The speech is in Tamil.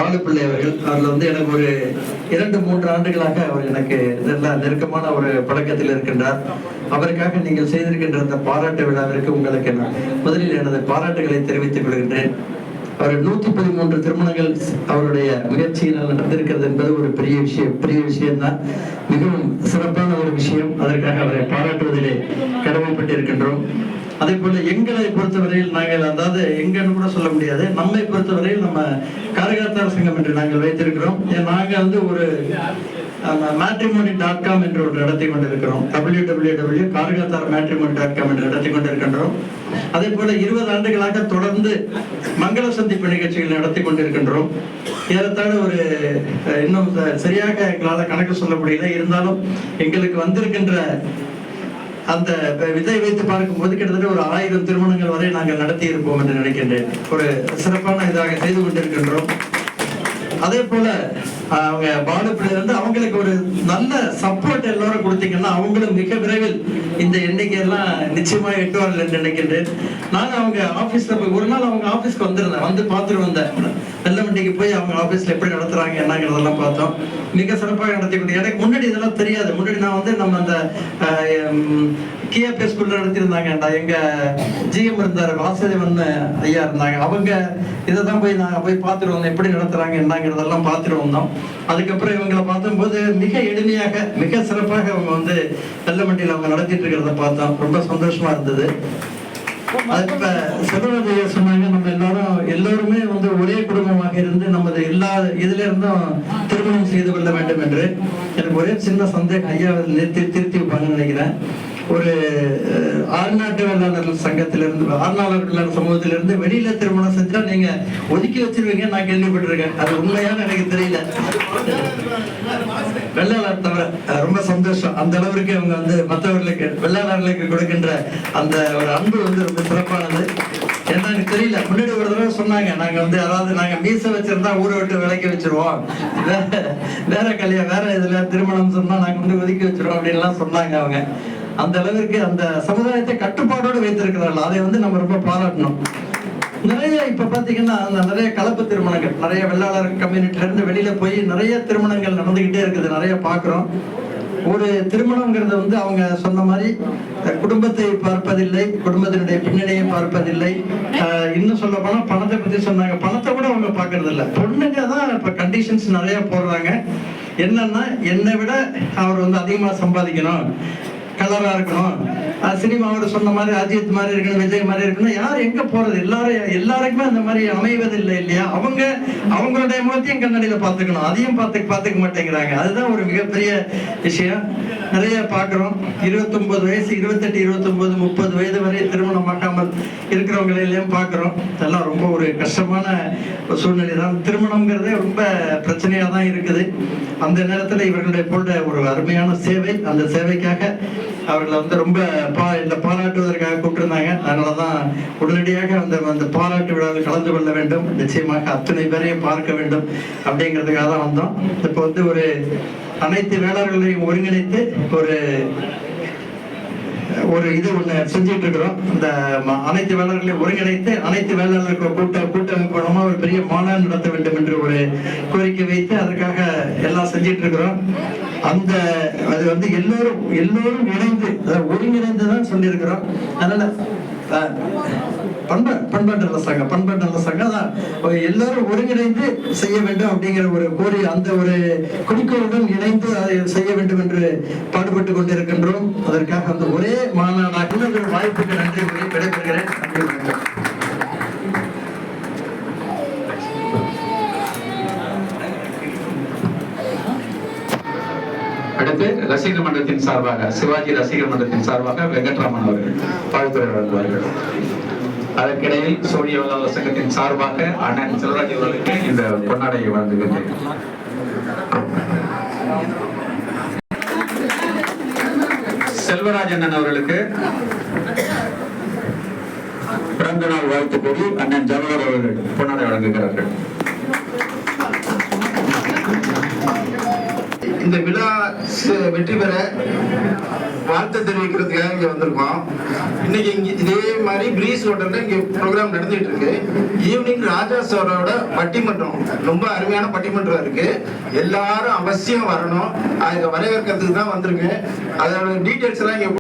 பாலுப்பிள்ளை அவர்கள். அவர்கள் எனக்கு ஒரு 2-3 ஆண்டுகளாக அவர் எனக்கு நல்ல நெருக்கமான ஒரு பழக்கத்தில் இருக்கின்றார். அவருக்காக நீங்கள் செய்திருக்கின்ற அந்த பாராட்டு விழாவிற்கு உங்களுக்கு முதலில் எனது பாராட்டுகளை தெரிவித்துக் கொள்கின்றேன். அவர் 113 திருமணங்கள் அவருடைய முயற்சியினால் நடந்திருக்கிறது என்பது ஒரு பெரிய விஷயம்தான். மிகவும் சிறப்பான ஒரு விஷயம். அதற்காக அவரை பாராட்டுவதிலே கடமைப்பட்டு இருக்கின்றோம். அதே போல எங்களை பொறுத்தவரையில் நாங்கள், அதாவது எங்கன்னு கூட சொல்ல முடியாது, நம்மை பொறுத்தவரையில் நம்ம காரகாத்தார் சங்கம் என்று நாங்கள் வைத்திருக்கிறோம். நாங்கள் ஒரு matrimony.com என்று ஒரு நடத்தி கொண்டிருக்கிறோம். www.kargatharmatrimony.com என்று நடத்தி கொண்டிருக்கின்றோம். அதே போல 20 ஆண்டுகளாக தொடர்ந்து மங்கள சந்திப்பு நிகழ்ச்சிகள் நடத்தி கொண்டிருக்கின்றோம். ஏறத்தாழ இன்னும் சரியாக எங்களால் கணக்கு சொல்ல முடியல. இருந்தாலும் எங்களுக்கு வந்திருக்கின்ற அந்த விதை வைத்து பார்க்கும்போது கிட்டத்தட்ட ஒரு 1000 திருமணங்கள் வரை நாங்கள் நடத்தி இருப்போம் என்று நினைக்கின்றேன். ஒரு சிறப்பான இதாக செய்து கொண்டிருக்கின்றோம். அதே போல அவங்க பாலுப்பிள்ளை அவங்களுக்கு ஒரு நல்ல சப்போர்ட் எல்லாரும் கொடுத்தீங்கன்னா அவங்களும் மிக விரைவில் இந்த எண்ணிக்கையெல்லாம் நிச்சயமா எட்டுவார்கள் என்று நினைக்கின்றேன். நான் அவங்க ஆபீஸ்ல போய் ஒரு நாள் அவங்க ஆபீஸ்க்கு வந்திருந்தேன், வந்து பார்த்துட்டு வந்தேன். வெள்ளமண்டிக்கு போய் அவங்க ஆபீஸ்ல எப்படி நடத்துறாங்க என்னங்கிறதெல்லாம் பார்த்தோம். மிக சிறப்பாக நடத்தி. எனக்கு முன்னாடி இதெல்லாம் தெரியாது. முன்னாடி நான் நம்ம அந்த கியாபே ஸ்கூல்ல நடத்திருந்தாங்க. எங்க ஜிஎம் இருந்தாரு, வாசுதேவன் ஐயா இருந்தாங்க. அவங்க இதை தான் நாங்கள் போய் பார்த்துட்டு வந்தோம், எப்படி நடத்துறாங்க என்னங்கிறதெல்லாம் பார்த்துட்டு வந்தோம். அதுக்கப்புறம் இவங்களை பார்க்கும்போது மிக எளிமையாக மிக சிறப்பாக அவங்க வெள்ளமண்டியில் அவங்க நடத்திட்டு இருக்கிறத பார்த்தோம். ரொம்ப சந்தோஷமா இருந்தது. இப்ப செல்வராஜையா சொன்னாங்க, நம்ம எல்லோருமே ஒரே குடும்பமாக இருந்து நமது எல்லா இதுல இருந்தும் திருமணம் செய்து கொள்ள வேண்டும் என்று. எனக்கு ஒரே சின்ன சந்தேகம், ஐயா திருத்தி வைப்பாங்கன்னு நினைக்கிறேன். ஒரு ஆள்நாட்டு வேளாளர்கள் சங்கத்திலிருந்து, ஆள்நாளர்கள் சமூகத்திலிருந்து வெளியில திருமணம் செஞ்சா நீங்க ஒதுக்கி வச்சிருவீங்க நான் கேள்விப்பட்டிருக்கேன். அது உண்மையான எனக்கு தெரியல. வெள்ளாளர் தவிர ரொம்ப சந்தோஷம். அந்த அளவிற்கு அவங்க மற்றவர்களுக்கு வெள்ளாளர்களுக்கு கொடுக்கின்ற அந்த ஒரு அன்பு ரொம்ப சிறப்பானது. ஏன்னா எனக்கு தெரியல. முன்னாடி ஒரு தடவை சொன்னாங்க, நாங்க அதாவது நாங்க மீச வச்சிருந்தா ஊரை விட்டு விலைக்கு வச்சிருவோம், வேற கல்யாணம் வேற இதுல திருமணம் சொன்னா நாங்க ஒதுக்கி வச்சிருவோம் அப்படின்லாம் சொன்னாங்க. அவங்க அந்த அளவிற்கு அந்த சமுதாயத்தை கட்டுப்பாடோடு வைத்திருக்கிறார்கள். அதை நம்ம ரொம்ப பாராட்டணும். நிறைய இப்ப பாத்தீங்கன்னா நிறைய கலப்பு திருமணங்கள், நிறைய வெள்ளாளர் கம்யூனிட்டில இருந்து வெளியில போய் நிறைய திருமணங்கள் நடந்துகிட்டே இருக்குது, நிறைய பாக்குறோம். ஒரு திருமணம்ங்கிறது அவங்க சொன்ன மாதிரி குடும்பத்தை பார்ப்பதில்லை, குடும்பத்தினுடைய பின்னணியை பார்ப்பதில்லை. இன்னும் சொல்ல போனா பணத்தை பத்தி சொன்னாங்க, பணத்தை கூட அவங்க பாக்குறது இல்லை. பொண்ணுங்க தான் இப்ப கண்டிஷன்ஸ் நிறைய போடுறாங்க. என்னன்னா என்னை விட அவர் அதிகமா சம்பாதிக்கணும், கலரா இருக்கணும், சினிமாவோட சொன்ன மாதிரி அஜித் மாதிரி இருக்கணும், விஜய் மாதிரி இருக்கணும். யார் எங்க போறது? எல்லாருக்குமே அந்த மாதிரி அமைவதில்லை இல்லையா? அவங்களுடைய முகத்தையும் கண்ணாடியில பாத்துக்கணும், அதையும் பாத்துக்க மாட்டேங்கிறாங்க. அதுதான் ஒரு மிகப்பெரிய விஷயம். நிறைய பாக்குறோம். 29 வயசு, 28, 29, 30 வயது வரை திருமணம் ஆக்காமல் இருக்கிறவங்களையும் பாக்குறோம். அதெல்லாம் ரொம்ப ஒரு கஷ்டமான சூழ்நிலை தான். திருமணம்ங்கிறதே ரொம்ப பிரச்சனையா தான் இருக்குது. அந்த நேரத்துல இவர்களுடைய போன்ற ஒரு அருமையான சேவை, அந்த சேவைக்காக அவர்களை ரொம்ப பாராட்டுவதற்காக கூப்பிட்டிருந்தாங்க. அதனாலதான் உடனடியாக அந்த பாராட்டு விழாவில் கலந்து கொள்ள வேண்டும், நிச்சயமாக அத்தனை பேரையும் பார்க்க வேண்டும் அப்படிங்கிறதுக்காக தான் வந்தோம். இப்போ ஒரு அனைத்து வேளாளர்களையும் ஒருங்கிணைத்து ஒரு இது ஒண்ணு செஞ்சுட்டு இருக்கிறோம். இந்த அனைத்து வேளாளர்களையும் ஒருங்கிணைத்து அனைத்து வேளாளர்கள் கூட்டமைப்பு மூலமா ஒரு பெரிய மாநாடு நடத்த வேண்டும் என்று ஒரு கோரிக்கை வைத்து அதற்காக எல்லாம் செஞ்சிட்டு இருக்கிறோம். அது எல்லோரும் இணைந்து ஒருங்கிணைந்துதான் சொல்லியிருக்கிறோம். அதனால பண்பாட்டு நல்ல சங்கம் தான் எல்லாரும் ஒருங்கிணைந்து செய்ய வேண்டும் அப்படிங்கிற ஒரு கோரி, அந்த ஒரு குறிக்கோளுடன் இணைந்து அதை செய்ய வேண்டும் என்று பாடுபட்டு கொண்டிருக்கின்றோம். அதற்காக ஒரே மாநாடாக வாய்ப்புக்கு நன்றி கூறி விடைபெறுகிறேன். அடுத்து ரசிகர் மன்றத்தின் சார்பாக, சிவாஜி ரசிகர் மன்றத்தின் சார்பாக வெங்கட்ராமன் அவர்கள் வாழ்த்துரை வழங்குவார்கள். அதற்கிடையில் சோழிய வேளாளர் சங்கத்தின் சார்பாக அண்ணன் செல்வராஜ் அவர்களுக்கு இந்த பொன்னாடையை வழங்குகின்றேன். செல்வராஜ் அண்ணன் அவர்களுக்கு பிறந்த நாள் வாழ்த்து கூறி அண்ணன் ஜவஹர் அவர்கள் பொன்னாடை வழங்குகிறார்கள். இந்த விழா வெற்றி பெற வாழ்த்து தெரிவிக்கிறதுக்காக இங்க வந்திருக்கோம். இன்னைக்கு இங்க இதே மாதிரி பிரீஸ் ஹோட்டல்ல இங்க ப்ரோக்ராம் நடந்துட்டு இருக்கு. ஈவினிங் ராஜா சாரோட பட்டிமன்றம், ரொம்ப அருமையான பட்டிமன்றம் இருக்கு. எல்லாரும் அவசியம் வரணும். அதை வரவேற்கிறதுக்கு தான் வந்திருக்கு. அதோட டீட்டெயில்ஸ் எல்லாம் இங்க